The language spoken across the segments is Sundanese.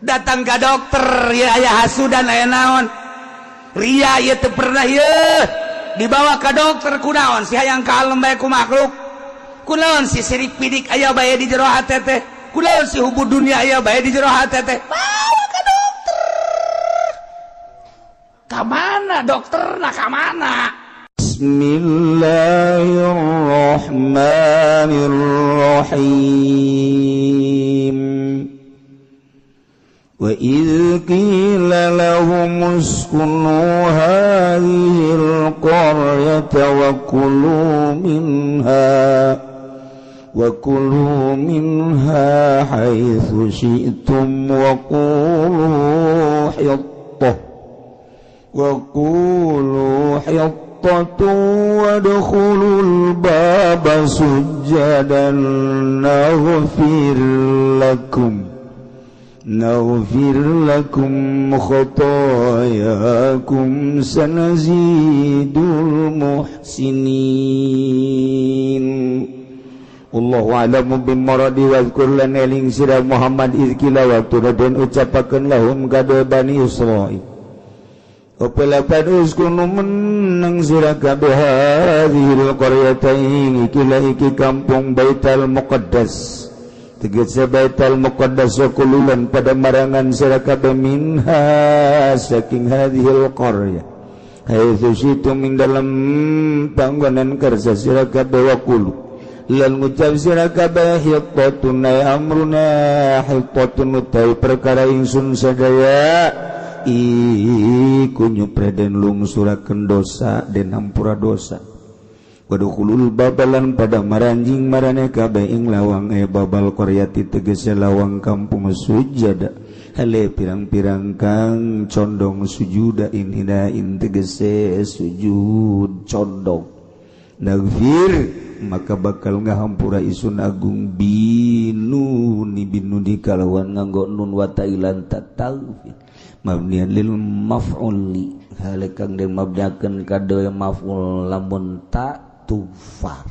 datang ke dokter ya aya hasudan aya naon ria ieu teu pernah ieu dibawa ke dokter kunaon si hayang kalem bae ku makhluk kunaon si sirik pidik aya bae di jero hate teh kunaon si hubud dunia aya bae di jero hate teh bawa ke dokter ka mana dokterna ka mana Bismillahirrahmanirrahim wa idh qila lahum uskunu hadhil qaryata wa kulu minha haitsu syi'tum wa qulu hittah wadkhulul baba sujjadan naghfir lakum khotoyakum sanazidul muhsinin. Allahu a'lamu bimaradi wa dzkurlan eling sira Muhammad izkila waktu raden ucapakeun lahum kade Bani Israil Opelapan uskunu menang sira kabeh hadhil qaryata iki kampung Baitul Muqaddas tegese Baitul Muqaddas kululan pada marangan sira kabeh minha saking hadhil qarya haitsu syi'tum min dalam panggonan kersa sira kabeh wa qulu lan ngucap sira kabeh hittatun amruna hittatun utai perkara ingsun sadaya iku nyupreden lungsurakeun dosa den hampura dosa wadkhulul babalan pada maranjing marane kabeh ing lawang babal qaryati tegese lawang kampung sujada hale pirang-pirang kang condong sujuda inhinain tegese sujud condong nagfir maka bakal ngahampura isun agung binu ni kalawan nganggo nun wa tailan tatawfi mabnian lil maf'uli halekang den mabniakeun kade maf'ul lamun ta tufar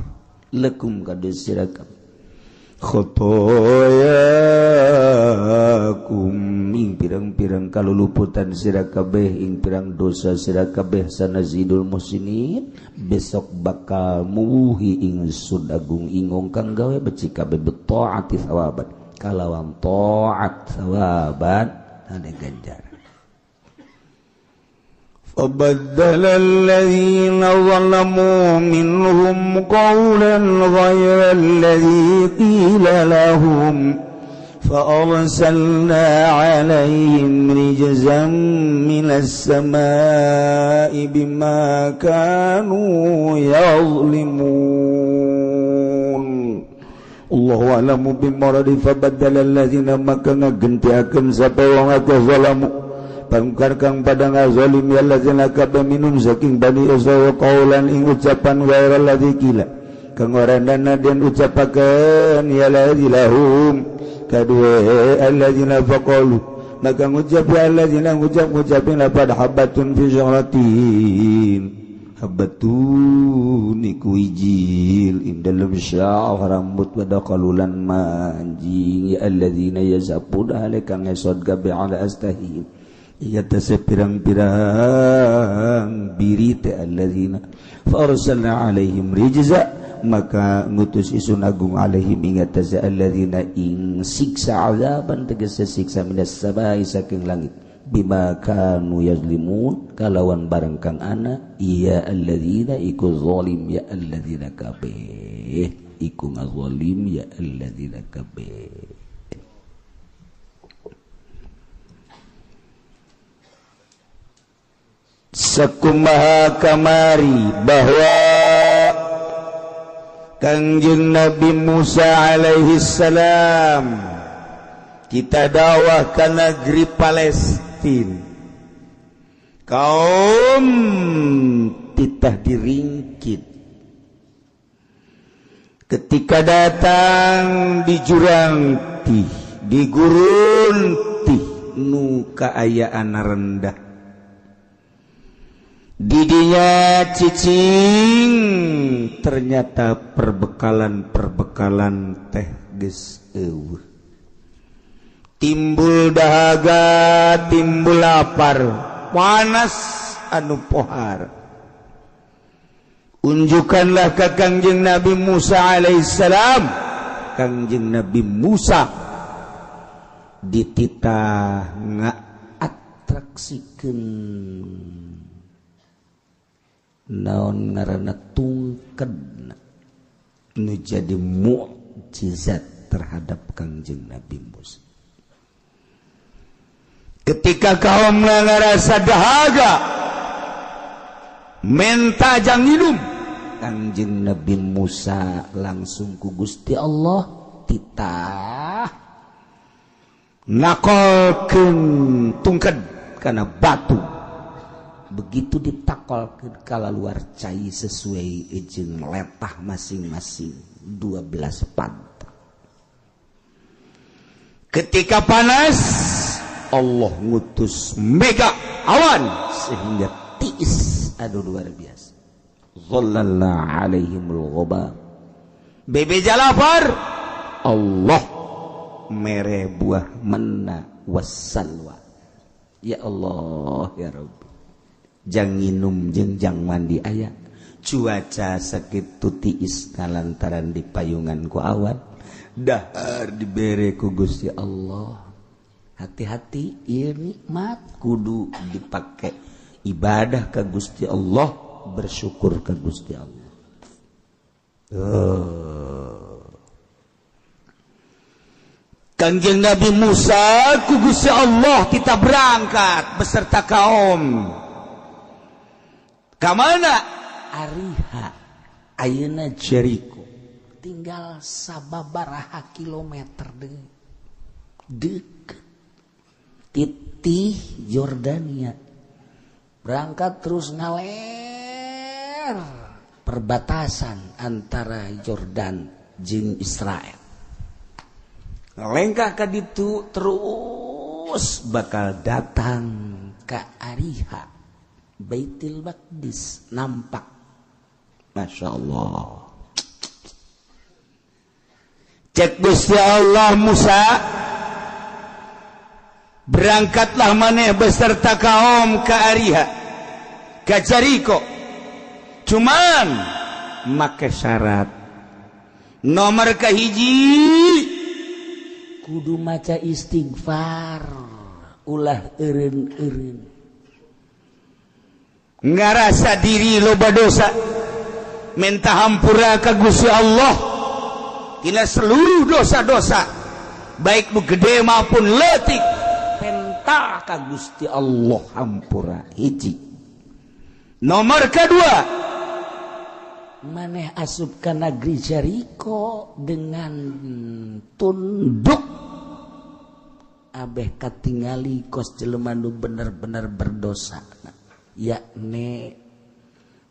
lakum kade sirakat khotoyakum ing pirang-pirang kaluluputan sira kabeh ing pirang dosa sira kabeh sanazidul musinin besok bakal muhi ingsun agung ingong kang gawe beci kabeh betaati sawaban kalawan taat sawaban ane ganjaran. فبدل الذين ظلموا منهم قولا غير الذي قيل لهم فأرسلنا عليهم رجزا من السماء بما كانوا يظلمون الله أعلم بمراد فبدل الذين maka ngagentiakeun sapa wong akeh zalamu pangkar kang pada ngazalim ya lazina kabeh minum saking Bani Israil qaulan ing ucapan ghairal ladzi qila kang orandana den ucapakeun ya lazilahum kadue alladzina faqalu maka ngucap alladzina ngucapin lapad habatun fi syaratin habatun iku ijil indalum sya'af rambut pada qalulan manjing ya alladzina yazabun alaikan yasad gabe ala astahim iya tase pirang-pirang birite alladzina fa arsalna alaihim rijza maka ngutus isun agung alaihim ingat tase alladzina ing siksa azaban tegese siksa minas samai saking langit bima kanu yazlimun kalawan barang kang ana iya alladzina iku zalim ya alladzina kabeh iku ngazalim ya alladzina kabeh. Sakumaha kamari bahwa Kangjeng Nabi Musa alaihi salam kita dakwah ke negeri Palestina kaum titah diringkit ketika datang di jurang tih di gurun tih nu kaayaan rendah didinya cicing ternyata perbekalan teh geus eueuh timbul dahaga timbul lapar panas anu pohar unjukkanlah ke Kangjeng Nabi Musa alaihissalam Kangjeng Nabi Musa dititah ngaatraksikeun naon ngaranna tungkedna nu jadi mukjizat terhadap Kangjeng Nabi Musa. Ketika kaum ngarasa dahaga menta jang minum, Kangjeng Nabi Musa langsung ku Gusti Allah titah nakolkeun tungked kana batu. Begitu ditakolkeun kala luar cai sesuai jeung letah masing-masing 12 pantai. Ketika panas Allah ngutus mega awan sehingga tiis adu luar biasa. Zallalna alaihimul ghabam. Bebe jalapar Allah mere buah manna wassalwa. Ya Allah ya Rabb. Jang nginum jeung jang mandi aya. Cuaca sakitu tiis kalantaran dipayungan ku awan. Dahar dibere ku Gusti Allah. Hati-hati ieu nikmat kudu dipake ibadah ka Gusti Allah, bersyukur ka Gusti Allah. Kangjeng Nabi Musa ku Gusti Allah kita berangkat beserta kaum. Ka mana? Ariha. Ayeuna Jericho. Tinggal sababaraha kilometer deket. Titih Yordania. Berangkat terus ngaler perbatasan antara Yordan jeung Israel. Ngalengkah ka ditu terus bakal datang ka Ariha. Baitul Maqdis nampak. Masya Allah. Cek Gusti Allah Musa, berangkatlah maneh beserta kaum ke Ariha, ke Jericho. Cuman make syarat. Nomor kahiji kudu maca istighfar, ulah eureun-eureun. Ngarasa diri loba dosa, minta hampura ka Gusti Allah tina seluruh dosa-dosa, baik nu gede maupun leutik, penta ka Gusti Allah hampura hiji. Nomor kedua, maneh asup ka negeri Jericho dengan tunduk, abeh katingali kos jelema nu bener-bener berdosa, yakni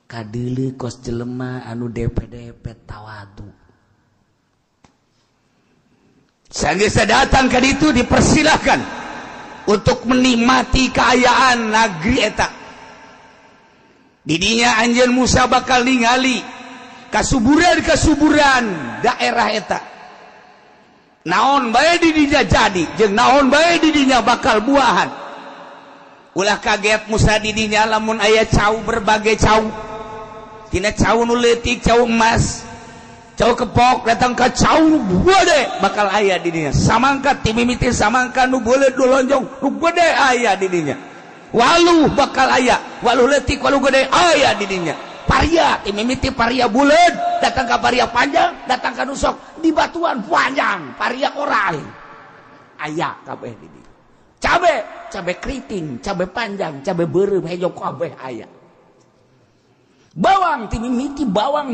kadeuleu kos jelema anu DP-DP tawadu. Sageus datang ka ditu dipersilahkan untuk menikmati keayaan negeri eta. Didinya anjeun Musa bakal ningali kasuburan-kasuburan daerah eta. Naon bae didinya jadi, jeung naon bae didinya bakal buahan. Ulah kaget Musa didinya lamun aya cau berbagai cau. Tina cau nu leutik, cau emas, cau kepok, datang ka cau nu gede bakal aya didinya. Samangka ti mimiti samangka nu beuleud nu lonjong nu gede aya didinya. Waluh bakal aya, waluh leutik, waluh gede aya didinya. Paria ti mimiti paria buleud, datang ka paria panjang, datang ka nu sok di batuan panjang, paria koral. Aya kabeh didinya. Cabe keriting, cabe panjang, cabe beureum hejo kabeh aya. Bawang ti mimiti bawang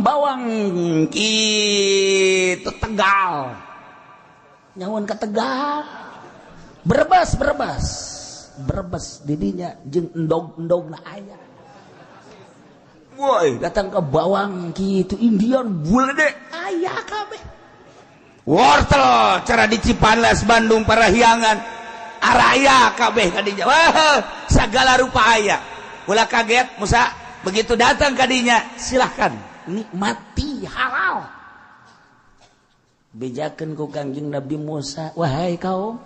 kitu Tegal. Nyawon ka Tegal. Brebes didinya jeung endog-endogna aya. Woi, datang ke bawang kitu Indian bulede aya kabeh. Wortel cara di Cipanas Bandung Parahyangan araya kabeh kadinya. Wah, segala rupa aya. Ulah kaget Musa, begitu datang kadinya, silahkan nikmati halal. Bejakeun ku Kangjeng Nabi Musa, wahai kaum,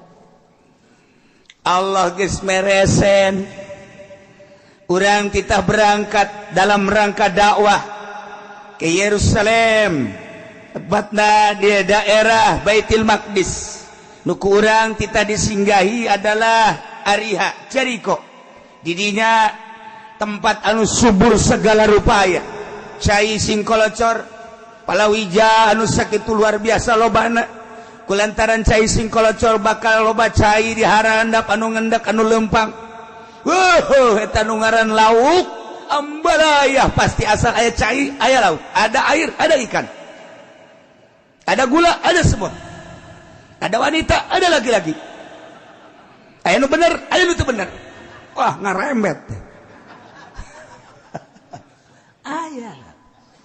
Allah geus meresen urang kita berangkat dalam rangka dakwah ke Yerusalem tepatna di daerah Baitul Maqdis nu ku urang kita disinggahi adalah Ariha Jericho didinya tempat anu subur segala rupaya cai singkolocor palawija anu sakitu luar biasa lobana kulantaran cai singkolocor bakal loba cai di harandap anu ngendak anu lempang eta nu ngaran lauk ambalaya pasti asal aya cai aya lauk ada air ada ikan ada gula ada semua ada wanita ada laki-laki aya nu bener aya nu teu bener wah ngarembet aya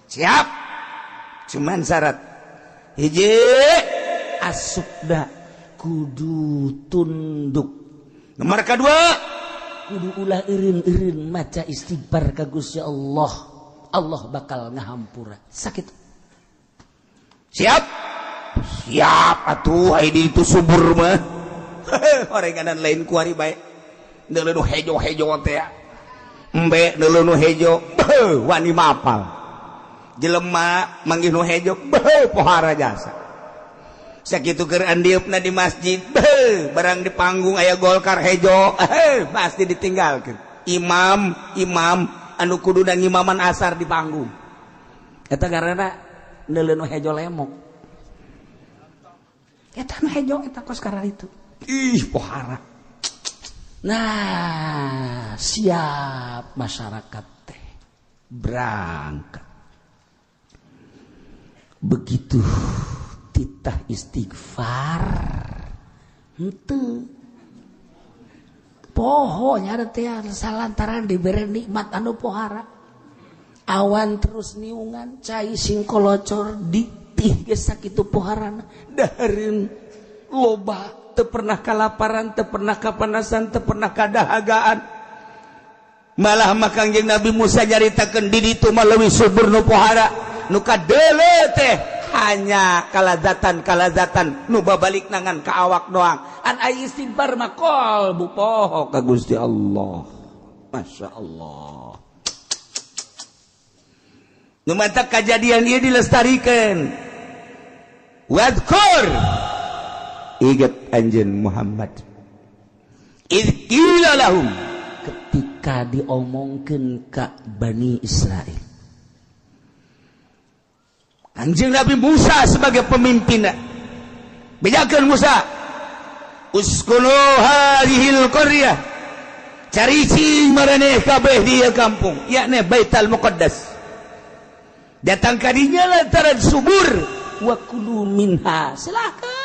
siap cuman syarat hiji asupna kudu tunduk nomor kedua kudu ulah eureun-eureun maca istighfar ka Gusti Allah Allah bakal ngahampura sakit siap atuh ai di itu subur mah horenganan lain kuari bae deuleu hejo-hejo teh embe deuleu nu hejo wani mapal jelema manggih nu hejo pohara jasa sakitu keur andiupna di masjid barang di panggung aya Golkar hejo pasti ditinggalkeun imam anu kudu ngimaman asar di panggung eta garana deuleu nu hejo lemok eta nu hejo eta kos karena itu ih pohara nah siap masyarakat teh berangkat begitu titah istighfar henteu pohonya teh salantaran dibere nikmat anu pohara awan terus niungan cai singkolocor ditih geus sakitu poharana dahareun loba teu pernah kalaparan teu pernah kapanasan teu pernah kadahagaan malah Kangjeng Nabi Musa nyaritakeun di ditu mah leuwih subur nu pohara nu kadeuleu teh hanya kalazatan nu babalik nangan ka awak doang an aya istighfar mah qalbu poho ka Gusti Allah Masya Allah nu mantap kajadian ieu dilestarikeun wadkur ingat anjeun Muhammad izqila lahum ketika diomongkeun ka Bani Israel Kanjeng Nabi Musa sebagai pemimpinna bejakeun Musa uskunu hadhil qaryah caricing maraneh kabeh di kampung yakni Baitul Muqaddas datang ka dinya lantaran subur wa kulu minha silakan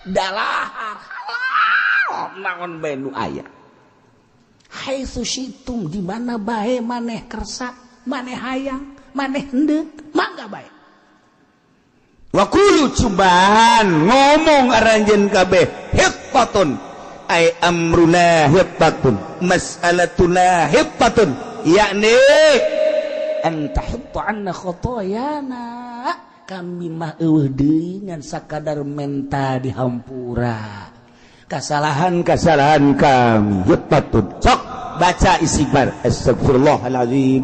dalahar halal naon bae nu aya haitsu syitum di mana bae maneh kersa maneh hayang maneh hendeuk mangga bae wakulu cuban ngomong aranjeun kabeh hiqqatun ay amruna hiqqatun mas'alatuna hiqqatun yakni anta hiqqa anna khotoyana kami mah eueuh deui ngan sakadar menta dihampura kesalahan-kesalahan kami hiqqatun sok baca istighfar astagfirullahalazim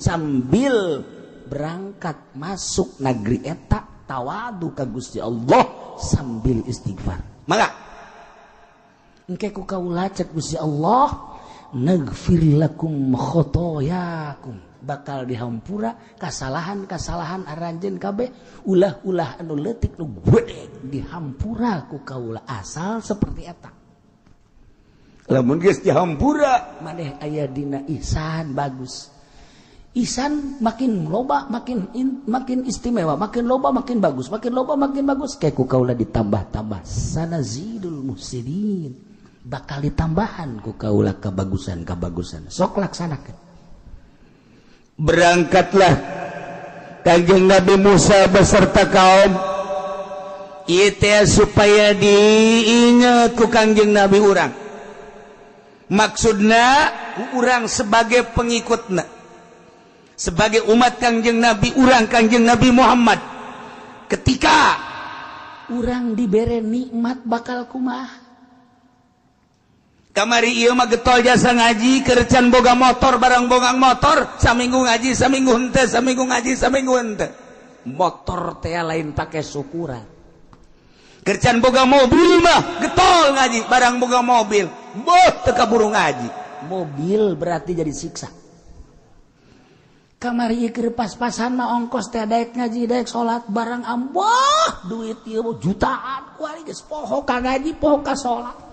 sambil berangkat masuk negeri eta tawadu ka Gusti Allah sambil istighfar maka engke ku kaula cek Gusti Allah naghfir lakum khotoyakum bakal dihampura kasalahan-kasalahan aranjeun kabeh ulah-ulah anu leutik nu gede dihampura ku kaula asal seperti eta lamun geus dihampura maneh aya dina ihsan bagus ihsan makin loba makin istimewa makin loba makin bagus makin loba makin bagus kayak ku kaula ditambah-tambah sanazidul muhsinin bakal ditambahan ku kaula kabagusan sok laksanakeun berangkatlah Kanjeng Nabi Musa beserta kaum ieu teh supaya diinget ku Kanjeng Nabi urang maksudna ku urang sebagai pengikutna sebagai umat Kanjeng Nabi urang Kanjeng Nabi Muhammad ketika urang dibere nikmat bakal kumaha kamari ieu mah getol jasa ngaji kercan boga motor barang bogang motor saminggu ngaji saminggu henteu saminggu ngaji saminggu henteu motor teh lain pake syukuran kercan boga mobil mah getol ngaji barang boga mobil boh teu kaburu ngaji mobil berarti jadi siksa kamari ieu keur pas-pasan mah ongkos teh daek ngaji daek salat barang amboh duit ieu jutaan kuari geus poho ka ngaji poho ka salat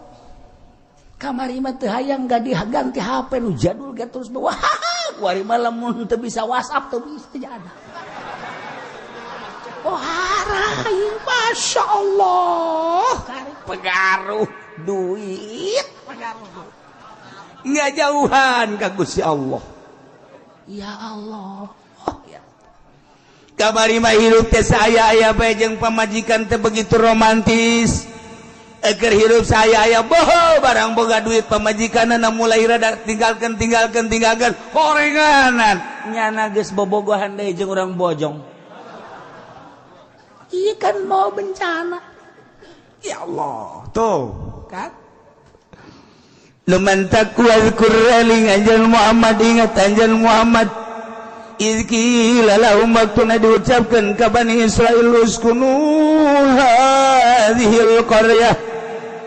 kamari mah teu hayang ganti HP nu jadul ge terus wah kuari mah lamun teu bisa WhatsApp teu bisa jadi oh harai Masya Allah pengaruh duit pengaruh nggak jauhan ka Gusti Allah ya Allah oh, ya. Kamari mah hirup teh saya aya bae jeung pamajikan teh begitu romantis eger hirup saya aya boho barang boga duit pamajikanna mulai rada tinggalkeun horenganan nyana geus bobogohan deui jeung urang bojong ieu kan mau bencana ya Allah tuh kan luman takwal qur'aning anjeun Muhammad ingat anjeun Muhammad izki lahum waktuna diucapkeun ka Bani Israil uskunu hadhil qaryah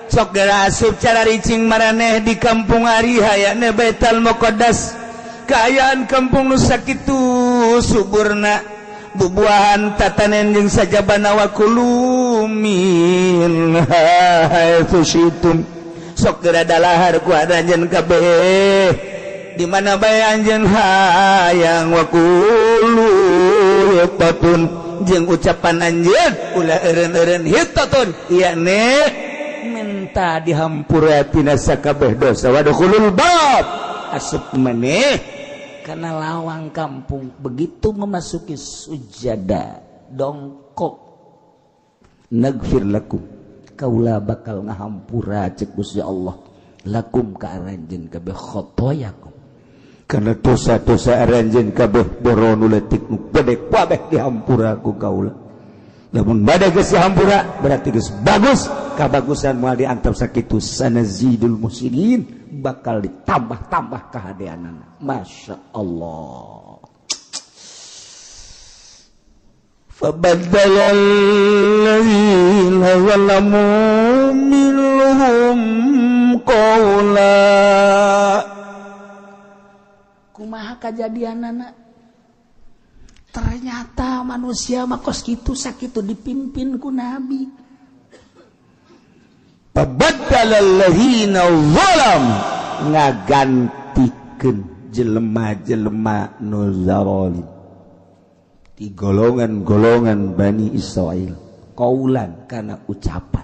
sok geura asup cara ricing maraneh di kampung ari hayana Baitul Muqaddas kaayaan kampung nu sakitu suburna bubuahan tatanen jeung sajabana wa kulumin haitsu syitum sok geura dalahar ku anjeun kabeh di mana bae anjeun hayang wa kulu hitatun jeung ucapan anjeun ulah eureun-eureun hitatun ieu minta dihampura tina sakabeh dosa wadkhulul bab asup maneh kana lawang kampung begitu memasuki sujada dongkok nagfir lakum kaula bakal ngahampura cek Gusti Allah lakum ka aranjeun kabeh khotoyakum kana dosa-dosa aranjeun kabeh borono leutik nu bedek kabeh dihampura ku kaula lamun bade geus dihampura berarti geus bagus kabagusan moal diantep sakitu sanazidul muslimin bakal ditambah-tambah kahadeanana Masya Allah fabaddala alladzina zalamu minhum qawla kumaha kajadianana ternyata manusia makos kitu sakitu dipimpin ku Nabi fabaddala alladzina zalam ngagantikeun jelema-jelema nu zalim di golongan-golongan Bani Israil qaulan kana ucapan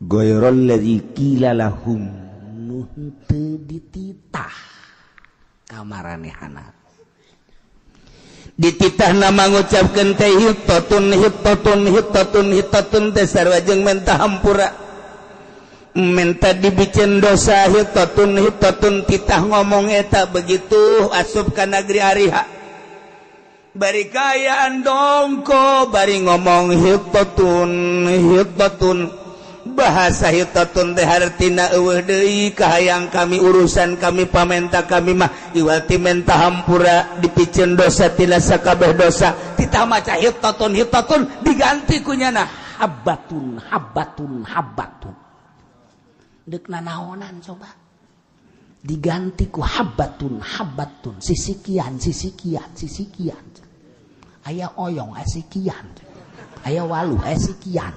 ghairal ladzi qila lahum nu teu dititah kamaranehana dititah nama ngucapkeun teh hitatun teh sarua jeung menta hampura menta dibicen dosa hitatun titah ngomong eta begitu asup ka negeri ariha bari kayaan dongko bari ngomong hitatun bahasa hitatun teh hartina eueuh deui kahayang kami urusan kami pamenta kami mah iwati menta hampura dipicen dosa tina sakabeh dosa titah maca hitatun diganti ku nyana habbatun deuk nanaonan coba diganti ku habbatun sisikian aya oyong asikian aya waluh asikian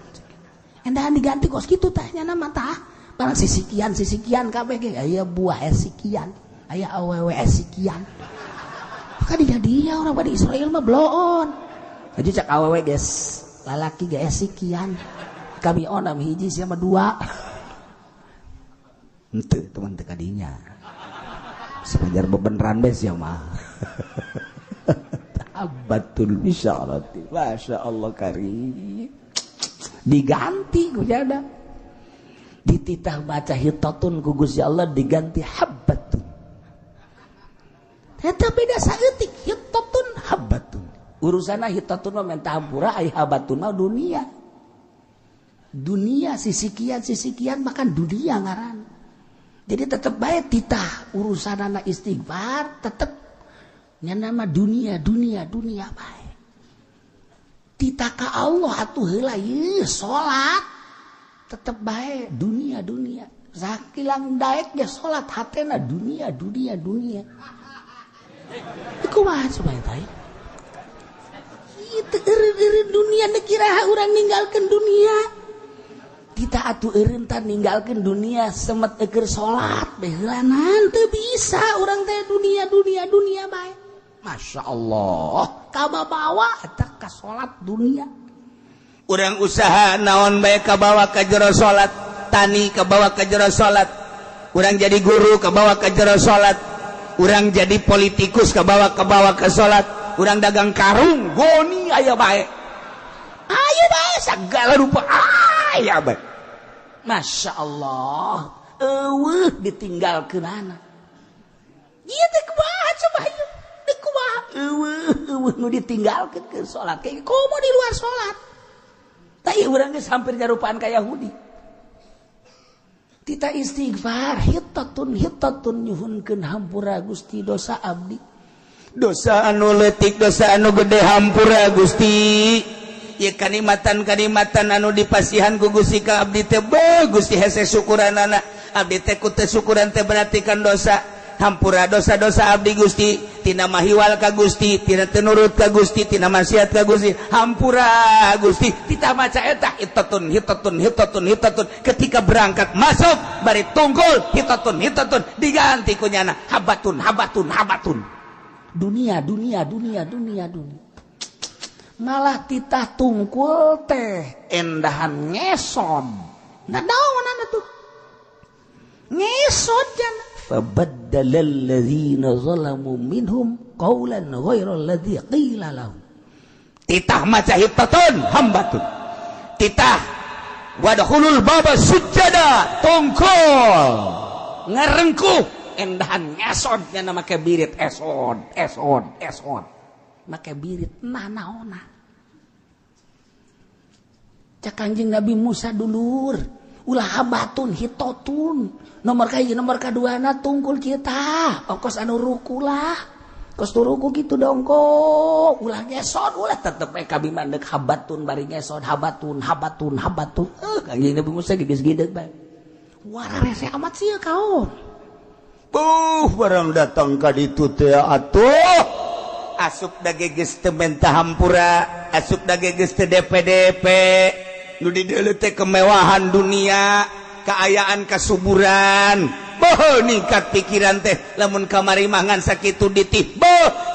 endahan diganti kos kitu teh nyana mah tah barang sisikian kabeh ge aya buah asikian aya awewe asikian maka dia orang Bani Israil mah bloon aja cak awewe geus lalaki ge asikian kami onam hiji sia mah dua henteu teman teh kadinya sepajar bebeneran beus ya mah abatul bisyarati masya Allah karim diganti ku jada dititah baca hitatun ku Gusti Allah diganti habbatun eta beda saeutik hitatun habbatun urusana hitatun mah menta hampura ai habbatun mah dunia sisikian makan dunia ngaran Jadi tetap baik titah urusan anak istighfar tetap nama dunia baik. Titah ka Allah atuh heula ieu salat tetap baik dunia. Sakilang daek ge salat hatena dunia. Iku mah supaya baik. Itu eureun dunia kira urang ninggalkeun dunia. Kita atuh eureun tan ninggalkeun dunia semet keur salat beheulangan teu bisa urang teh dunia bae. Masya Allah kabawa eta ka salat dunia. Urang usaha naon bae kabawa ka jero salat, tani kabawa ka jero salat. Urang jadi guru kabawa ka jero salat. Urang jadi politikus kabawa ka salat. Urang dagang karung goni aya bae. Aya bae sagala rupa aya bae. Masya Allah eueuh ditinggalkeunana. Ieu teh kumaha coba ieu? Teu kumaha eueuh nu ditinggalkeun ke salat kayak komo di luar salat. Tah ieu urang geus hampir nyarupaan ka Yahudi. Tita istighfar hitatun nyuhunkeun hampura Gusti dosa abdi. Dosa anu leutik, dosa anu gede hampura Gusti. Ieu kanikmatan anu dipasihan ku Gusti ka abdi teh Gusti hese syukuranana. Abdi teh ku teu syukuran teh berarti kan dosa. Hampura dosa-dosa abdi Gusti, tina mahiwal ka Gusti, tina teu nurut ka Gusti, tina maksiat ka Gusti. Hampura Gusti. Tita maca eta hitatun. Ketika berangkat masuk bari tunggul hitatun diganti ku nyana habatun. Dunia. Malah titah tungkul teh endahan ngeson. Nah daonan atuh. Ngesot jan. Fabaddalal ladzina zalamu minhum qaulan ghairal ladzi qila lahum. Titah maca hitatun hambatun. Titah wadkhulul baba sujada tungkul ngarengkuh endahan ngesod nya make birit esod make birit naona cak Kanjeng Nabi Musa dulur ulah habatun hitotun nomor kaduana tungkul kita ongkos anu ruku lah kos turuku gitu dong kok ulah ngesod ulah tetep kabi mandek habatun bari ngesod habatun Kanjeng Nabi Musa gides-gides bae wara rese amat sih kaum. Barang datang ka ditu teh atuh asup da geges teu mentah hampura, asup da geges teu DP nu di dieu teh kemewahan dunia, kaayaan kasuburan. Ningkat pikiran teh lamun kamari mangan sakitu ditih.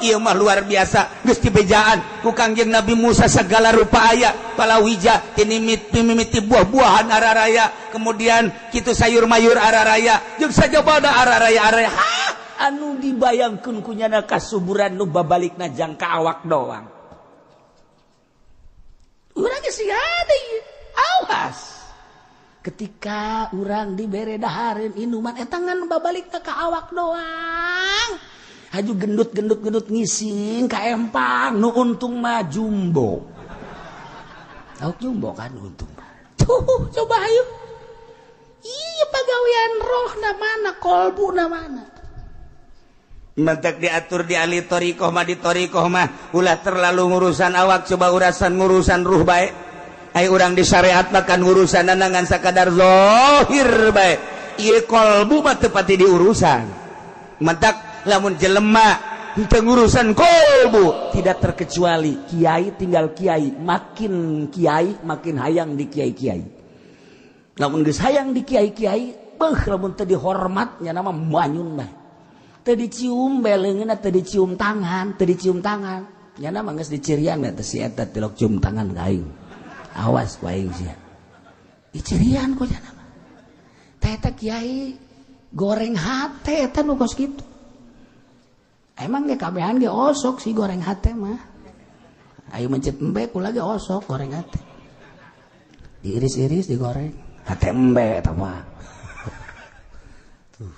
Ieu mah luar biasa geus dibejaan ku Kangjeng Nabi Musa sagala rupa aya palawija mimiti buah-buahan araraya kemudian kitu sayur mayur araraya jeung sajabada araraya anu dibayangkeun ku nyana kasuburan nu babalikna jang ka awak doang. Urang geus ada ieu. Awas. Ketika urang dibere dahareun inuman eta ngan babalikna ka awak doang. Haju gendut ngising ka empang nu untung mah jumbo. Tahu jumbo kan untung. Tuh coba ayo. Iya pagawean roh na mana, kolbu na mana. Mentek diatur di ahli torikoh mah di torikoh mah ulah terlalu ngurusan awak coba ngurusan ruh bae. Ai urang di syariat makan urusan ngan sakadar zahir bae. Ieu kolbu mah teu pati diurusan. Mentek lamun jelema teu ngurusan kolbu tidak terkecuali kiai tinggal kiai makin hayang di kiai-kiai. Lamun geus hayang di kiai-kiai, lamun teu dihormat nya nama manyun bae. Teu dicium beleungeunna, teu dicium tangan. Nya nama geus dicirian teh si eta tilok cium tangan ka aing. Awas ku aing sia. Dicirian ku nya nama. Teh eta kiai goreng hate eta nu kos kitu. Emang ge kabehan ge osok sih goreng hate mah. Ayo mencet embe kula ge osok goreng hate. Diiris-iris digoreng. Hate embe eta mah. Tuh.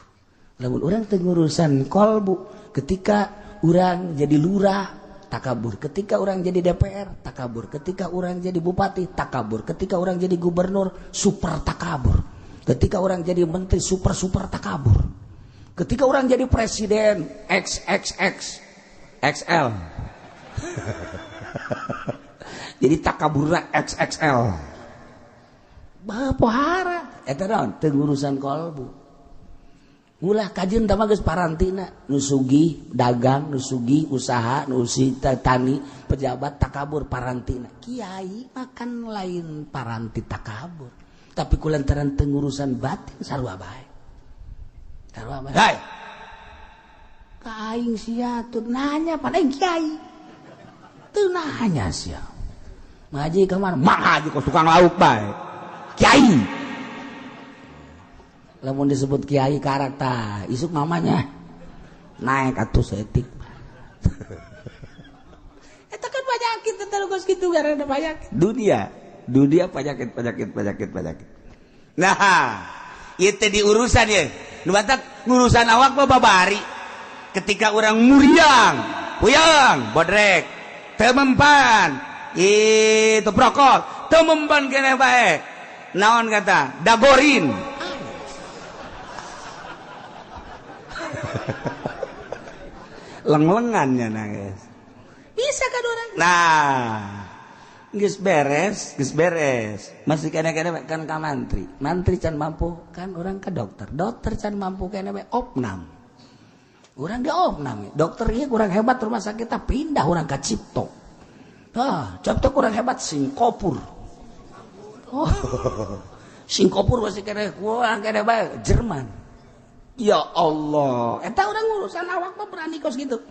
Lamun urang teu ngurusan kolbu, ketika urang jadi lurah takabur, ketika urang jadi DPR takabur, ketika urang jadi bupati takabur, ketika urang jadi gubernur super takabur. Ketika orang jadi menteri super takabur. Ketika orang jadi presiden XXXL. Jadi takaburna XXL. Pohara eta naon teu urusan kalbu. Ulah kajeun teh mah geus parantina, nu sugih dagang, nu sugih usaha, nu tani, pejabat takabur parantina. Kiai makan lain paranti takabur. Tapi kulantaran teu urusan batin sarua bae. Sarua bae. Hai. Ka aing sia teu nanya pada kiai. Teu nanya sia. Ngaji ka mana? Mang haji kok tukang lauk bae. Kiai. Lamun disebut kiai karakter isuk mamanya naik atuh setik. Eta kan penyakit eta geus kitu garana penyakit. Dunia penyakit. Nah, ieu teh diurusan ye. Nu batak ngurusan awak mah babari. Ketika orang muriang, puyang, bodrek, teu mempan. Itu prokol, teu mempan keneh bae. Naon kata? Dagorin. Leng-lengannya nangis. Bisa kan orang? Nah, geus beres. Masih kene-kene kan ka mantri. Mantri can mampu kan orang ke dokter. Dokter can mampu kene we opnam. Urang ge opnam. Dokter ieu kurang hebat rumah sakit kita pindah urang ka Cipto. Cipto kurang hebat Singapura. Oh. Singapura masih kene kurang kene bae Jerman. Ya Allah, eta orang urusan awak mah berani kos gitu.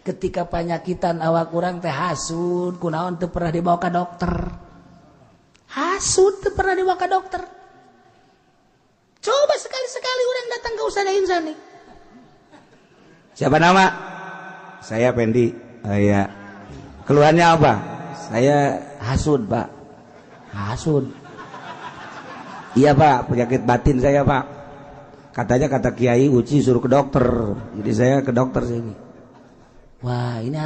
Ketika penyakitan awak kurang teh hasud, kunaon teu pernah dibawa ke dokter. Hasud teu pernah dibawa ke dokter. Coba sekali-sekali orang datang ke usaha insani. Siapa nama? Saya Pendi. Oh iya. Keluhannya apa? Saya hasud, Pak. Hasud. Iya, Pak, penyakit batin saya, Pak. Katanya kata Kiai Uci suruh ke dokter, jadi saya ke dokter sini. Wah, ini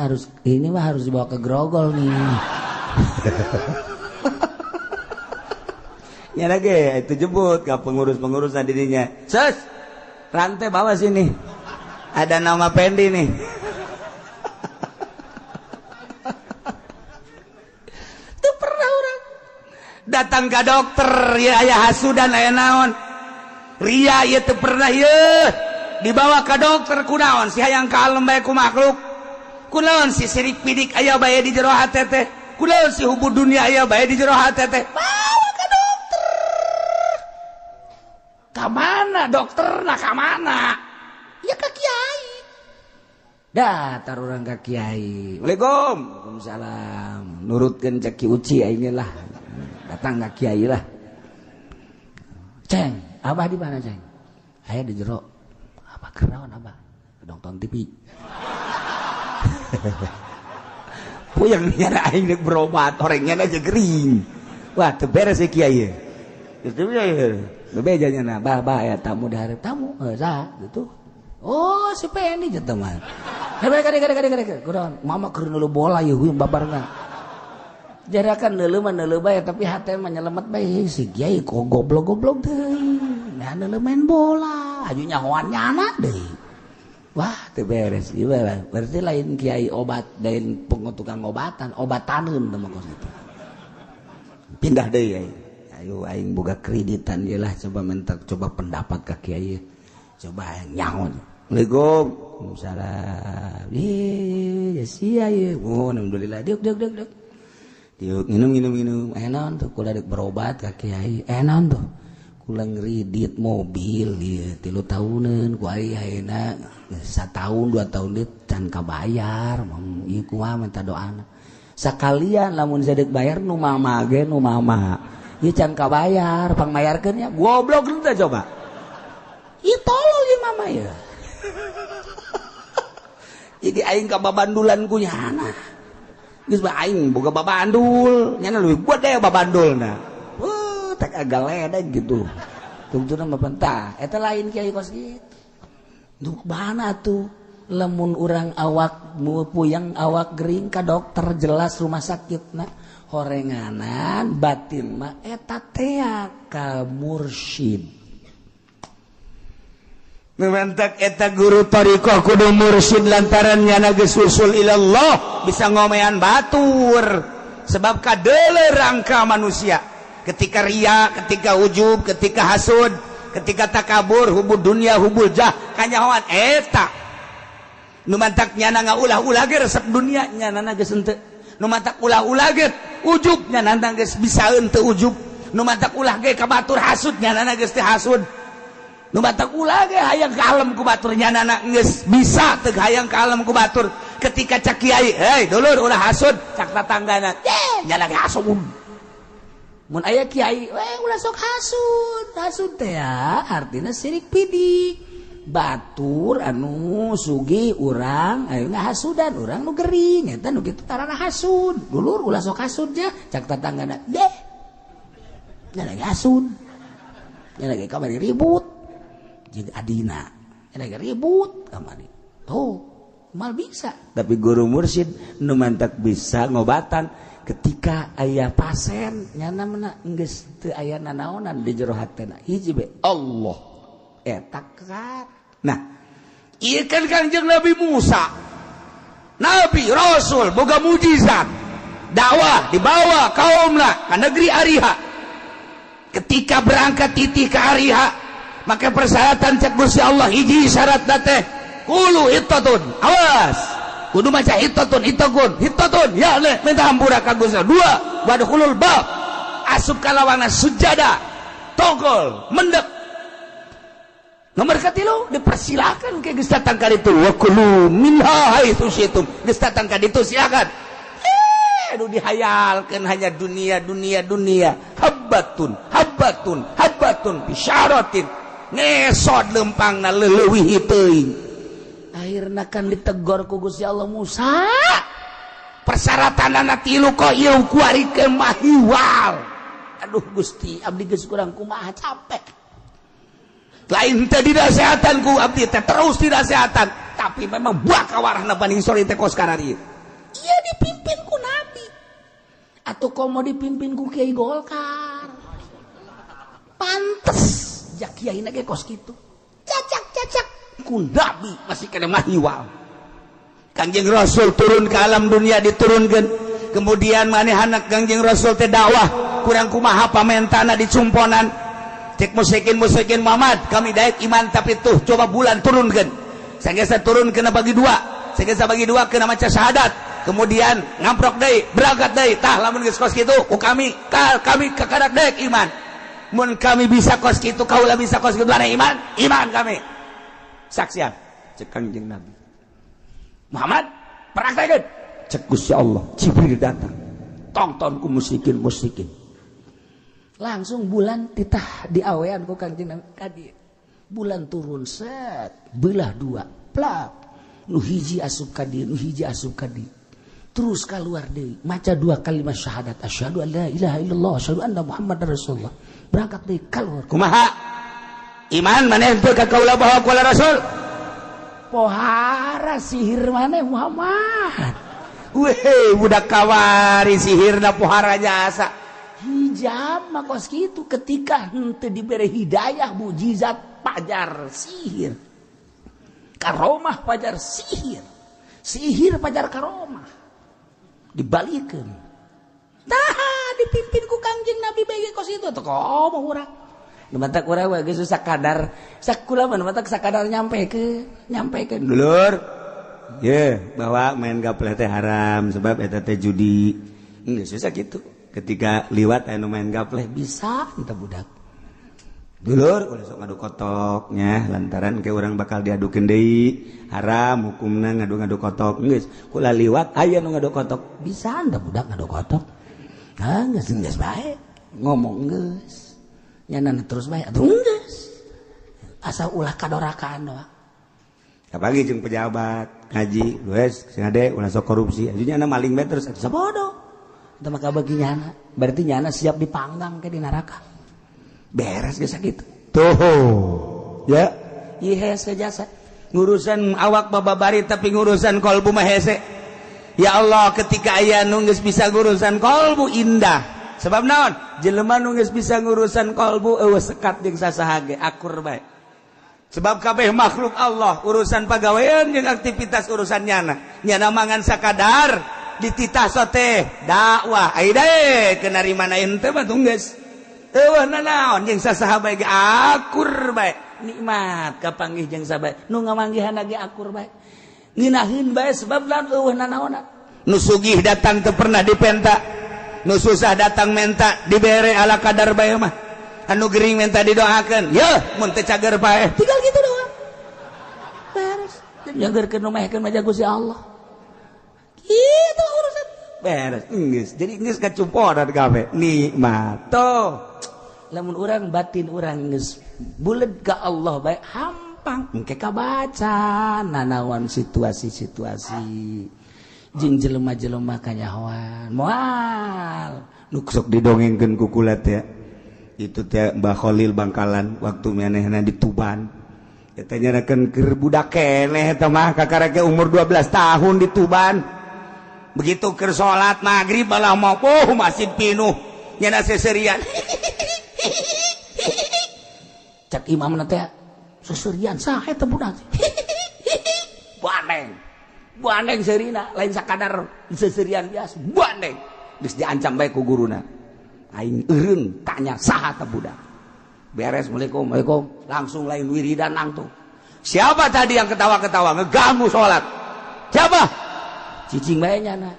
mah harus dibawa ke Grogol nih. Ya lagi itu jemput ke pengurus dirinya. Sus, rantai bawa sini. Ada nama Pendi nih. Itu pernah orang datang ke dokter, ya aya hasudan aya naon. Ria ieu teu pernah ieu dibawa ka dokter kunaon si hayang kalem bae ku makhluk. Kunaon si sirik pidik aya bae di jero hate teh. Kunaon si hubud dunia aya bae di jero hate teh. Bawa ke dokter. Ka mana dokterna ka mana? Ya ka kiai. Datar urang ka kiai. Waalaikumsalam. Waalaikumsalam. Nurutkeun cek Ki Uci aing lah. Datang ka kiai lah. Ceng, Abah di mana, Ceng? Aya di jero. Abah kenaon Abah? Nonton TV. Puyang nyana aing rek berobat, orangnya aja gering. Wah, teu beres si kiai. Itu ya. Bebeja nyana, bah ya tamu daharep tamu. Saha gitu. Oh, si Pendi jeung teman. Kade. Kunaon? Mama keur neuleuh bola ieu babarna. Jarakan neuleuh mah neuleuh bae tapi hate mah nyelemet bae si kiai kok goblok-goblok deui. Nah neuleuh main bola, aju nyahoan nyana deui. Wah, teu beres ieu berarti lain kiai obat, lain tukang obatan, obataneun teh mah kos kitu. Pindah deui aing. Ayo aing boga kreditan ieu lah coba mentak coba pendapat ka kiai. Coba nyaon. Waalaikumsalam. Ya sia ieu. Oh, alhamdulillah. Deuk. Yuk minum. Enon tuh kula dek berobat ka kiai. Enon tuh kula ngridit mobil ieu 3 tahunan ku ari ayeuna 1 tahun 2 tahun dit can kabayar. Ieu kumaha minta doana. Sakalian lamun sadek bayar nu mama ge nu mama. Ieu can kabayar, pangmayarkeun nya goblok teh coba. Ieu tolol ieu mama ieu. Jadi aing ka babandulan ku nyana. Geus bae aing boga babandul, nyana leuwih buat deh babandulna. Tak agak ledeg gitu. Tungtuna mah pentah, eta lain kiai kos kitu. Nuk bana tuh lamun urang awak puyang awak gering ka dokter jelas rumah sakitna horenganan batin mah eta teh ka mursyid. Numantak eta guru tariqah kudu mursyid lantaran nyana geus usul ilallah bisa ngomean batur sebab kadeuleur rangka manusia ketika ria, ketika ujub, ketika hasud, ketika takabur, hubul dunia, hubul jah kanyahoan eta nu mantak nyana ngaulah-ulah ge resep dunia nyana geus henteu nu mantak ulah-ulah ge ujub nyana geus bisa henteu ujub nu mantak ulah ge ka batur hasud nyana geus teu hasud nu mantak ulah ge hayang kalem ku batur nyana geus bisa teu hayang kalem ku batur ketika cak kiai hei dulur ulah hasud cak tatanggana nyana ge hasud mun aya kiai ulah sok hasud teh ya artina sirik pidik batur anu sugi urang ayeuna hasudan urang nu gering eta nu kitu tarana hasud dulur ulah sok hasud ja cak tatanggana nya lagi hasud nya lagi kamari ribut jeung adina nya lagi ribut kamari tuh mal bisa tapi guru mursyid nu mantak bisa ngobatan ketika aya pasien nyana mena geus teu aya nanaonan di jero hatena hiji be Allah eta kat. Nah, ieu kan Kangjeng Nabi Musa. Nabi Rasul boga mujizat. Dakwah dibawa kaumna ka negeri Ariha. Ketika berangkat titih ke Ariha, maka persyaratan cek Gusti Allah hiji syaratna teh kulu hittatun. Awas. Kudu maca hittatun ya le minta hampura ka Gusti. Dua, wadkhulul bab. Asup ka lawangan sujada. Togol, mendek. Nomor katilu dipersilakan ke geus datang ka ditu wa kulu minha haitsu syi'tum geus datang ka ditu silakan anu dihayalkeun hanya dunia habbatun bisyaratin ngesod lempangna leuwih teuing akhirna kan ditegor ku Gusti Allah Musa persyaratanna tilu kok ieu kuarikeun mahiwal aduh Gusti abdi geus kurang kumaha capek lain tadi nasehatanku abdi teh terus dinasehatan tapi memang buah kawarahna Bani Israil teh kos karari iya dipimpin ku Nabi atau komo dipimpin ku Kiai Golkar pantes jak kiai na ge kos kitu cacak ku Nabi masih kena mahiwal Kangjeng Rasul turun ke alam dunia diturunkeun kemudian manehna Kangjeng Rasul teh dakwah kurang kumaha pamentana dicumponan cek musyrikin Muhammad kami daek iman tapi tuh coba bulan turunkan sanggeus turun kena bagi dua kena maca syahadat kemudian ngamprok deui berangkat deui tah lamun geus kos kitu ku kami kakadak daek iman mun kami bisa kos kitu kaula bisa kos kitu bareng iman kami saksian cek Kangjeng Nabi Muhammad praktekeun cek Gusti Allah Jibril datang tonton ku musyrikin langsung bulan titah diawean ku Kangjeng Nabi kadi bulan turun set belah dua plak nu hiji asup kadi terus keluar deui maca dua kalimat syahadat asyhadu an la ilaha illallah asyhadu anna muhammadar rasulullah berangkat deui keluar kumaha iman maneh teu ka kaula bahwa qala rasul pohara sihir maneh Muhammad weh budak kawari sihirna pohara jasa hijab makos gitu ketika henteu diberi hidayah mujizat pajar sihir karomah pajar sihir pajar karomah dibalikeun tah dipimpin ku Kangjeng Nabi bae kos itu teh komo urang mantak urang we geus sakadar sakula mah mantak sakadar nyampekeun dulur ye bahwa main gapleh teh haram sebab eta teh judi geus susah kitu ketika liwat anu main gapleh bisa kita budak dulur ulah sok ngadu kotoknya lantaran ke urang bakal diadukeun deui haram hukumna ngadu kotok geus kula liwat aya nu ngadu kotok bisa anda budak ngadu kotok geus bae ngomong geus nyanana terus bae atuh geus asal ulah kadorakaan doang apalagi jeung pejabat ngaji geus ngade ulah sok korupsi ajunya na maling bae terus sabodo eta maka bagi nyana berarti nyana siap dipanggang ke di neraka beres geus sakitu tuh ya ieu hese jasa ngurusan awak bababari tapi ngurusan kolbu mah hese ya Allah ketika aya nu geus bisa ngurusan kolbu indah sebab naon jelema nu geus bisa ngurusan kolbu eueuh sekat jeung sasaha ge akur bae sebab kabeh makhluk Allah urusan pagawean jeung aktivitas urusan nyana mangan sakadar dititah soteh dakwah ai dae ke narimana ente mah tunggeus eueuh nanaon jeung sasaha bae ge akur bae nikmat kapanggih jeung sabae nu ngamanggihan ge akur bae ngeunaheun bae sebab laon eueuh nanaonna nu sugih datang teu pernah dipenta nu susah datang menta dibere ala kadar bae mah anu gering minta didoakeun yeuh mun teu cager paeh tinggal gitu doang beres jagerkeun nu mehkeun mah Gusti Allah gitu urusan beres geus jadi geus kacumporan kabeh nikmat toh lamun urang batin urang geus buleud ka Allah bae hampang engke kabaca nanaon situasi-situasi jeung jelema-jelema kanyahoan moal nu sok didongengkeun ku kula teh itu teh Mbah Khalil Bangkalan waktu manehna di Tuban eta nyarakeun keur budak keneh eta mah kakareke umur 12 tahun di Tuban begitu keur salat magrib balah mau masjid pinuh nyana seserian cak imamna teh seserian saha eta budak bandeng serina lain sakadar seserian biasa bandeng geus diancam bae ku guruna aing eureun tanya saha teh budak beres Assalamualaikum langsung lain wiridan nangtung siapa tadi yang ketawa-ketawa ngeganggu salat siapa cicing bae nyana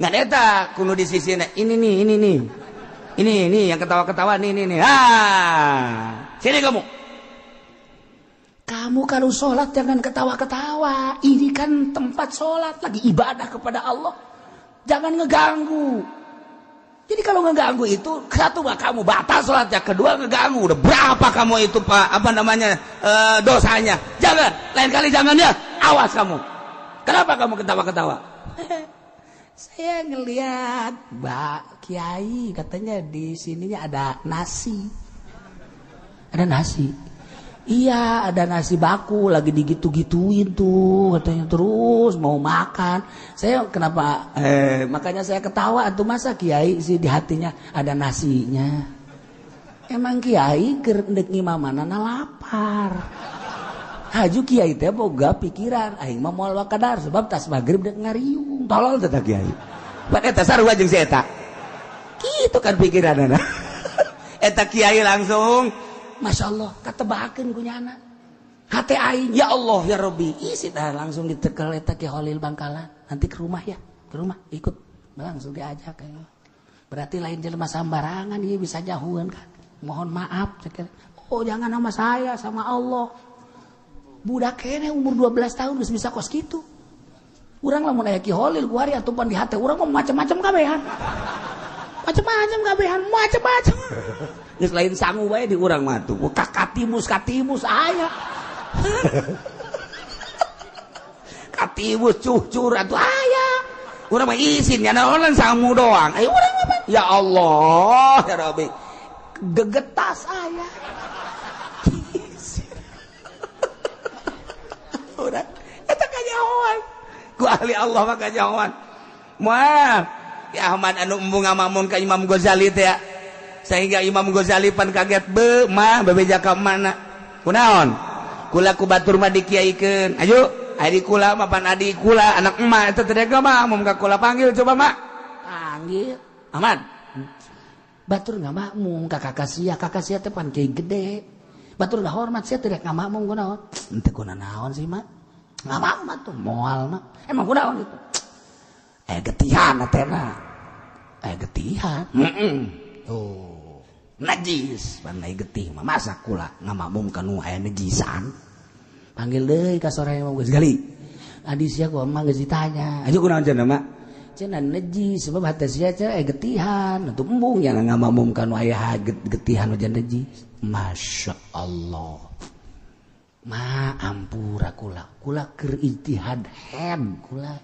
ngan eta kudu di sisina ini nih yang ketawa-ketawa nih sini kamu kalau sholat jangan ketawa-ketawa ini kan tempat sholat lagi ibadah kepada Allah jangan ngeganggu jadi kalau ngeganggu itu satu kamu batal sholatnya kedua ngeganggu udah berapa kamu itu dosanya jangan lain kali jangan ya awas kamu kenapa kamu ketawa-ketawa saya ngelihat Mbak Kiai katanya di sininya ada nasi iya ada nasi baku lagi digitu-gituin tuh katanya terus mau makan saya kenapa makanya saya ketawa tuh masa Kiai sih di hatinya ada nasinya emang Kiai keur endek ngimamanana lapar haju Kiai teh boga pikiran aing mah moal wakadar sebab tas magrib dek ngariung tolol teh Kiai pan eta sarua jeung si eta kitu kan pikiranna eta Kiai langsung Masya Allah katebakeun ku nyana hate aing ya Allah ya Rabbi isi dah langsung ditekel eta Ki Khalil Bangkalan nanti ke rumah ikut langsung diajak berarti lain jelema sambarangan ieu bisa jahueun kan mohon maaf oh jangan sama saya sama Allah budak kene umur 12 tahun geus bisa kos kitu urang lamun aya Ki Khalil ku hari atupan di hate urang mah macam-macam kabehan macam-macam geus lain sangu bae di urang mah tuh katimus aya katimus cucur atuh aya urang mah isin nya naon sangu doang ayo urang apa ya Allah ya Rabbi gegetas aya urang eta kanyahoan ku ahli Allah mah kanyahoan moal ya Ahmad anu embung ngamamun ka Imam Ghazali teh ya sehingga Imam Ghazali pan kaget bebeja ka mana kunaon kula ku batur mah dikiaikeun ayo adi kula mah pan adi kula anak emak eta teh mah mung ka kula panggil coba mak panggil Ahmad batur ngamakmum ka kakak sia teh pan kiai gede batur ngahormat sia teh rek ngamakmum kunaon henteu kunaon sih mak ngamakmum tuh moal mah emang kunaon itu getihan atena getihan oh najis panai getih mah masa kula ngamakmum kanu aya najisan panggil deui ka sore Imam Ghazali adi sia ku mah geus ditanya aja kunaon cenah mak cenah najis sebab hate sia cenah getihan atuh embung nya ngamakmum kanu aya getihan wajan najis masyaallah ma ampura kula keur ijtihad hem kula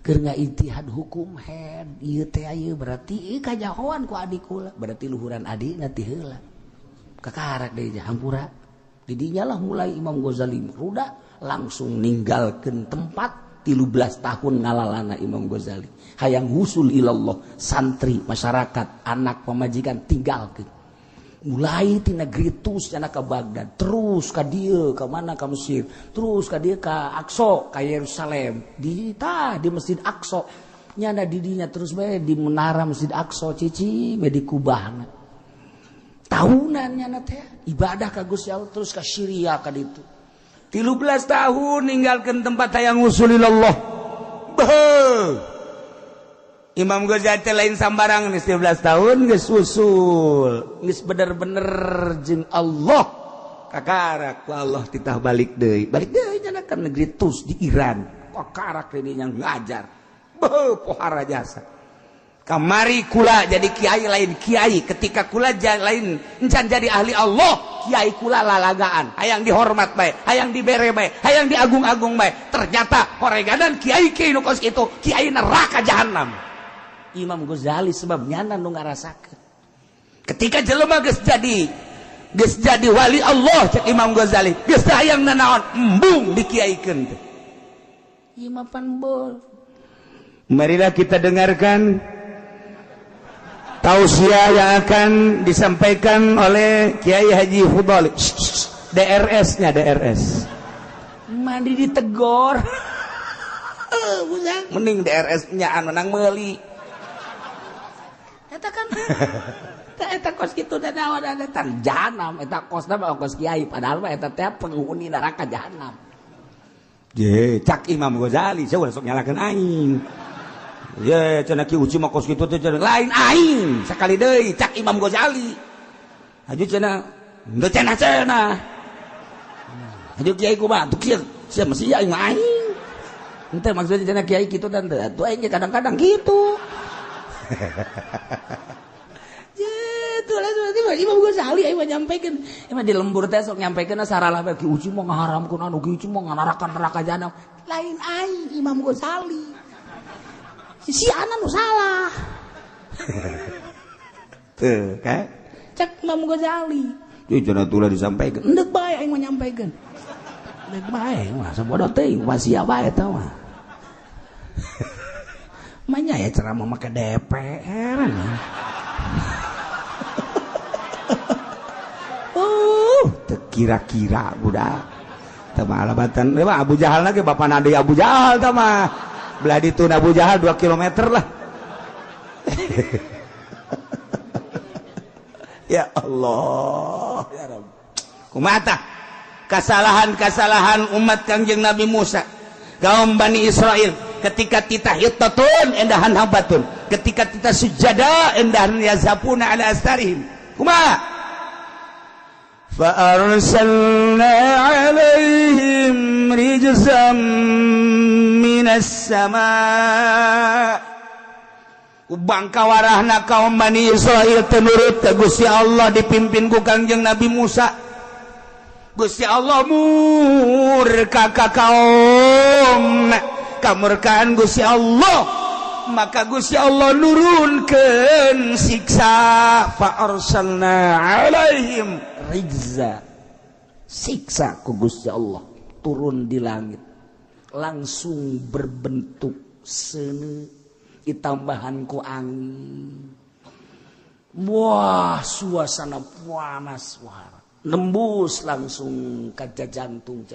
keur ngaijtihad hukum head ieu teh ieu berarti kajahoan ku adik kula berarti luhuran adikna ti heula kakarek deui hampura di dinya lah mulai Imam Ghazali ruda langsung ninggalkeun tempat 13 tahun ngalalana Imam Ghazali hayang husul ilallah santri masyarakat anak pamajikan tinggalkeun mulai ti negeri Tus cenah ka Baghdad, terus ka dieu ka mana ka Mesir, terus ka dieu ka Aqsa ka Yerusalem, di Masjid Aqsa nyana di dinya terus bae di menara Masjid Aqsa cici bae di kubahna tahunan nyana teh ibadah ka Gusti Allah terus ka Syria ka ditu 13 tahun ninggalkeun tempat hayang ngusulillah Imam Ghazali lain sambarang 13 tahun geus usul geus bener-bener jeung Allah kakarak ku Allah titah balik deui nya ka negeri Tus di Iran kakarak deui nya ngajar pohara jasa kamari kula jadi kiai lain kiai ketika kula lain encan jadi ahli Allah kiai kula lalagaan hayang dihormat bae hayang dibere bae hayang diagung-agung bae ternyata horegadan kiai nu kos kitu kiai neraka jahanam Imam Ghazali sebab nyana nu ngarasakeun ketika jelema geus jadi wali Allah cek Imam Ghazali geus hayang nanaon embung dikiaikeun teh Imam Panbol marilah kita dengarkan tausiah yang akan disampaikan oleh Kiai Haji Fudhali DRS-nya DRS mandi ditegor mending DRS-nya menang meuli eta kan eta kos kitu da naon eta jahanam eta kosna mah kos kiai padahal mah eta teh penghuni neraka jahanam ye cak Imam Ghazali saya sok nyalakeun aing ye cenah ki uji mah kos kitu teh lain aing sakali deui cak Imam Ghazali aju cenah henteu cenah aju kiai kumaha tuh kieu sia mesti aing mah aing henteu maksudna cenah kiai kitu dan teu aing kadang-kadang gitu gitu lah seperti Imam Ghazali aing mah nyampikeun emang di lembur teh sok nyampikeun saralah bae ki uji mah ngaharamkeun anu ki uji mah neraka jahanam lain aing Imam Ghazali si anak nu salah tuh kan cek Imam Ghazali ieu cenah tulah disampaikan endek bae aing mah nyampikeun endek bae mah sabodo teuing mah sia bae eta mah manya ya ceramah make DPR kira-kira budak teu mah alabatan Abu Jahal lagi bapak nadi Abu Jahal tah mah belah ditu Abu Jahal 2 kilometer lah ya Allah ya Rabb kumaha kesalahan umat Kangjeng Nabi Musa kaum Bani Israel ketika titah hittatun endahan habatun ketika titah sujada endahan yazapuna ala astarihim kumaha fa arsalna alaihim rijzam minas sama kubangka warahna kaum Bani Israel tenurut ka Gusti Allah dipimpin ku Kangjeng Nabi Musa Gusti Allah murka ka kaum kamurkaan Gusti Allah maka Gusti Allah nurunkeun siksa fa arsalna alaihim rijza siksa ku Gusti Allah turun di langit langsung berbentuk seuneu ditambahan ku angin wah suasana panas nembus langsung ka jantung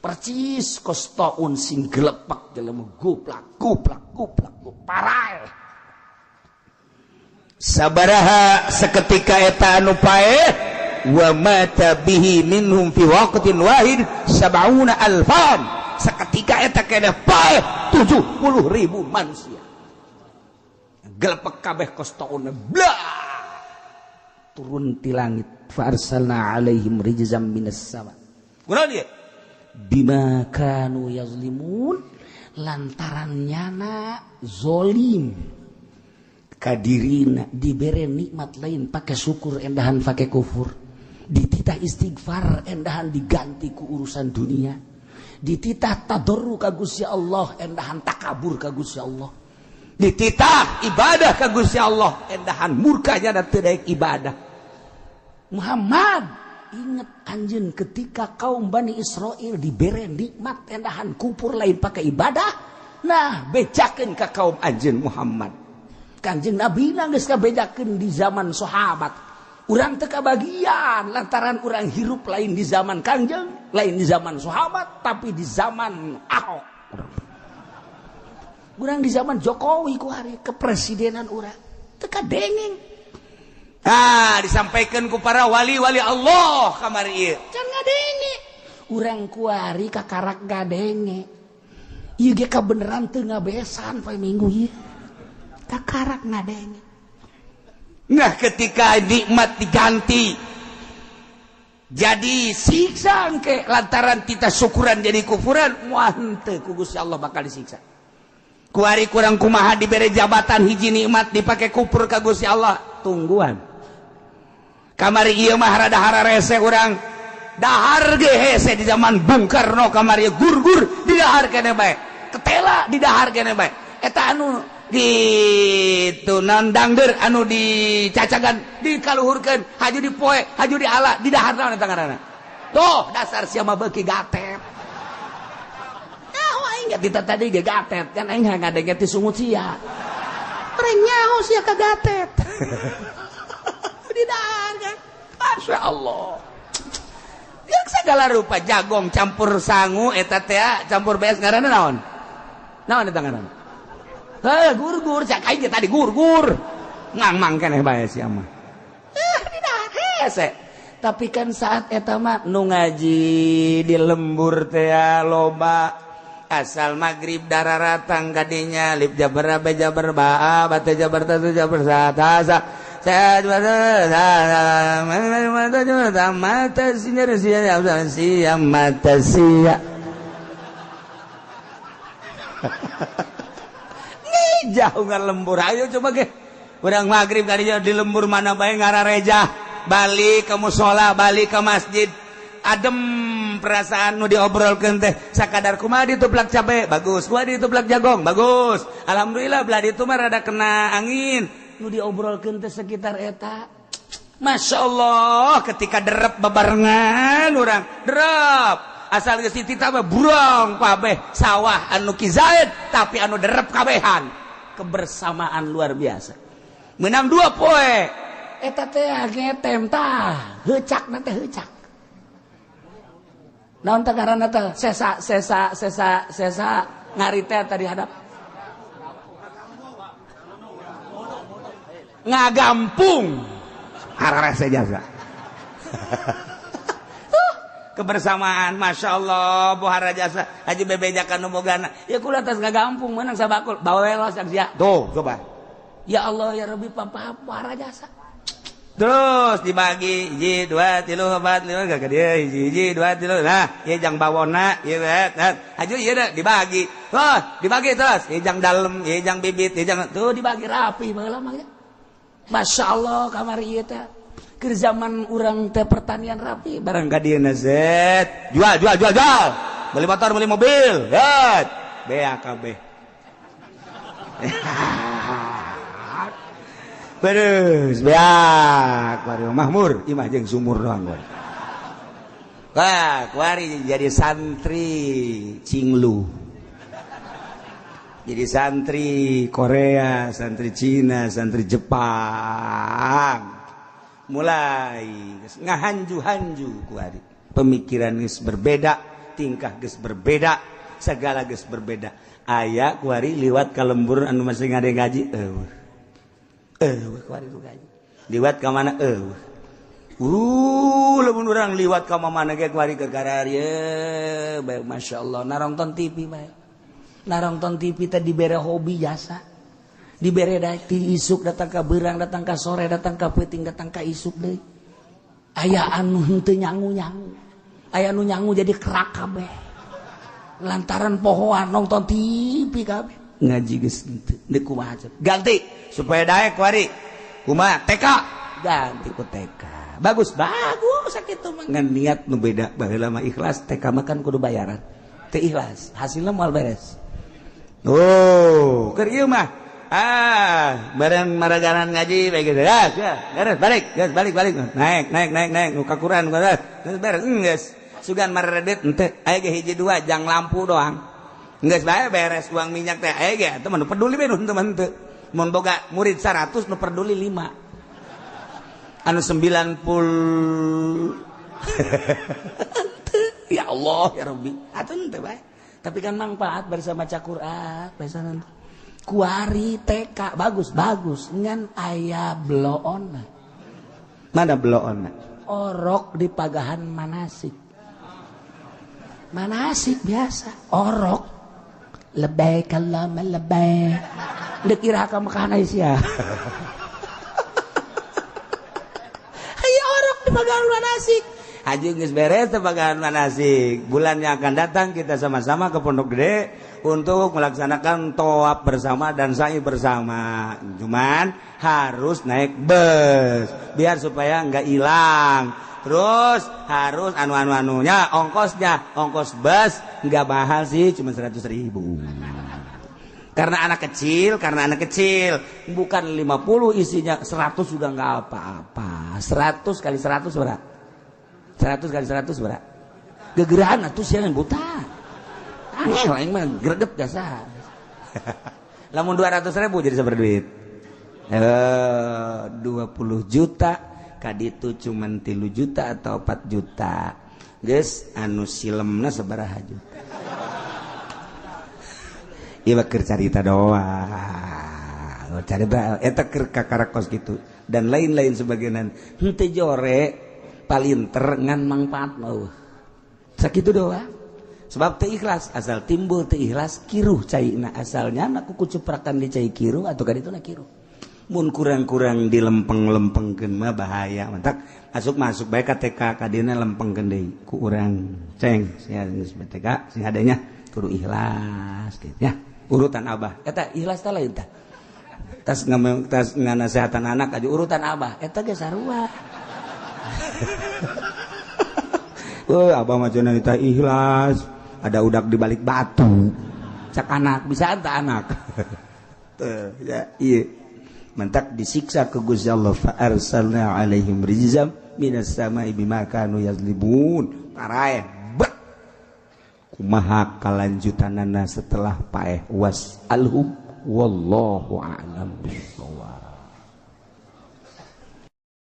percis kostoun sing gelepak jelema guplak parai sabaraha seketika eta anu paeh wa mata bihi minhum fi waqtin wahid 70 alfan seketika eta kena paeh 70.000 manusia gelepak kabeh kostoun blah turun ti langit fa arsalna alaihim rijzam minas sama kunaon dia bima kanu yazlimun lantaran nyana zolim kadirina dibere nikmat lain pakai syukur endahan pakai kufur dititah istighfar endahan diganti ku urusan dunia dititah tadarru ka Gusti Allah endahan takabur ka Gusti Allah dititah ibadah ka Gusti Allah endahan murkanya dan teu daek ibadah Muhammad ingat anjeun ketika kaum Bani Israel dibere nikmat endahan kupur lain pakai ibadah nah bejakeun ka kaum anjeun Muhammad Kanjeng Nabi geus kabejakeun di zaman sahabat urang teka bagian lantaran urang hirup lain di zaman Kangjeng, lain di zaman sahabat, tapi di zaman Ahok. Urang di zaman Jokowi ku hari kepresidenan urang teka dengeng. Disampaikan ku para wali-wali Allah kamari ieu. Can ngadenge. Urang ku hari kakarak ngadenge. Ieu ge kabeneran teu ngabesan poe Minggu ieu. Kakarak ngadenge. Nah ketika nikmat diganti jadi siksa ke lantaran kita syukuran jadi kufuran, moal henteu ku Gusti Allah bakal disiksa. Ku ari kurang kumaha dibere jabatan hiji nikmat dipake kufur ka Gusti Allah, tungguan. Kamari ieu mah rada hararese urang. Dahar ge hese di zaman Bung Karno kamari gur-gur di dahar keneh bae. Ketela di dahar keneh bae. Eta anu gitu nandangder anu dicacagan dikaluhurkeun haju dipoe haju diala di dahar naon eta ngaranna tuh dasar sia mah beuki gatet nyaho aing ge kita tadi ge gatet kan aing ngadenge ti sungut sia reng nyaho sia ka gatet di dahar kan masyaallah yang segala rupa jagong campur sangu eta teh campur bees ngaranna naon eta ngaranna gur-gur cak aing tadi gur-gur ngamang keneh bae sia mah hese tapi kan saat eta mah nu ngaji di lembur teh loba asal magrib dararatang kadinya lip jabar be jabar ba bate jabar tatu jabar satasa mata sia mata sia jauh nggak lembur ayo coba ge urang maghrib kadinya di lembur mana bae ngarareja balik ke musola balik ke masjid adem perasaan nu diobrolkeun teh sakadar kumaha dituplak cabe bagus kumaha dituplak jagong bagus alhamdulillah belah ditu mah rada kena angin nu diobrolkeun teh sekitar eta masyaallah ketika derep bebarengan urang derep asal geus ditita mah burong kabeh sawah anu kizaid tapi anu derep kabehan kebersamaan luar biasa menang 2 poe eta teh ngetem tah heucakna teh heucak naon teh ngaranna teh sesa ngari teh tadi hadap ngagampung hararese jasa kebersamaan masyaallah bohara jasa haji bebejakan nu bogana ya kula tas ngagampung meunang sabakul bawelos sia tuh coba ya Allah ya Rabbi papa bohara jasa terus dibagi 1 2 3 4 5 ka dia 1 2 3 nah ieu jang bawona ieu haji ieu da dibagi dibagi terus ieu jang dalem ieu jang bibit ieu jang tuh dibagi rapi baheula mah ya masyaallah kamari ieu teh ke zaman urang teh pertanian rapi barang gadieuna zet jual beli motor beli mobil zet bea kabeh beres beak bari mahmur imah jeung sumur doang we wah kuari jadi santri Cinglu jadi santri Korea santri Cina santri Jepang mulai ngahanju-hanju kuari pemikiran geus berbeda tingkah geus berbeda segala geus berbeda aya kuari liwat ka lembur anu masih ngade ngaji kuari tu ngaji liwat ka mana lamun urang liwat ka mana ge kuari ke gara ieu bae masyaallah narongton TV bae narongton TV teh dibere hobi jasa dibere di isuk datang ka beurang datang ka sore datang ka peuting datang ka isuk deui aya anu henteu nyangu-nyangu aya anu nyangu jadi kerak kabeh lantaran pohoan nonton TV kabeh ngaji geus henteu deuk kumaha ganti supaya daek kuari kumaha TK ganti ku TK bagus sakitu mah ngan niat nu beda baheula mah ikhlas TK mah kan kudu bayaran teu ikhlas hasilna moal beres keur ieu mah bareng maraganan ngaji bae gitu. Beres balik. Naik nu kakuran beres geus. Sugan maredet henteu aya ge hiji 2 jang lampu doang. Geus bae beres uang minyak teh aya ge teu nu peduli we nu henteu. Mun boga murid 100 nu peduli 5. anu 90 ya Allah ya Rabbi atuh teu bae tapi kan manfaat bersama maca Quran bersama kuari TK bagus ngan aya bloon mana bloon orok di pagahan manasik biasa orok lebay kalam lebay dek kira ka makahan Aisyah aya orok di pagahan manasik Haji geus beres tebagahan manasik. Bulan yang akan datang kita sama-sama ke Pondok Gede untuk melaksanakan tawaf bersama dan sa'i bersama. Cuman harus naik bus biar supaya enggak hilang. Terus harus anu-anunya ongkos bus enggak mahal sih cuma 100.000. Karena anak kecil bukan 50 isinya 100 sudah enggak apa-apa. 100 kali 100 berapa? 100 kali 100 berapa? Gegerahan atuh siang buta. Angel aing mah greget dasar. Lamun 200.000 jadi sabar duit. 20 juta kaditu cuman 3 juta atau 4 juta. Geus anu silemna sabaraha juta. Ieu mah keur carita doang. Carita eta keur kakarakos gitu dan lain-lain sebagainya. Henteu jore palinter ngan manfaat mau sakitu doang sebab teu ikhlas asal timbul teu ikhlas kiruh caina asalnya na kuku ceprakan di cai kiruh atau kadituna kiruh mun kurang-kurang dilempeng-lempengkeun mah bahaya mantak masuk bae ka TK kadina lempengkeun deui ku urang ceng sia geus TK sing adanya kudu ikhlas gitu ya urutan abah eta ikhlas teh lain tah tas nganasehatan anak aja urutan abah eta ge sarua abah mah cenah teh ikhlas ada udak di balik batu cak anak bisa anta anak tuh ya iya mentak disiksa ke Gusti Allah fa arsalna alaihim rizqan minas sama'i bima kanu yazlibun parae kumaha kalanjutanana setelah paeh was alhum wallahu a'lam.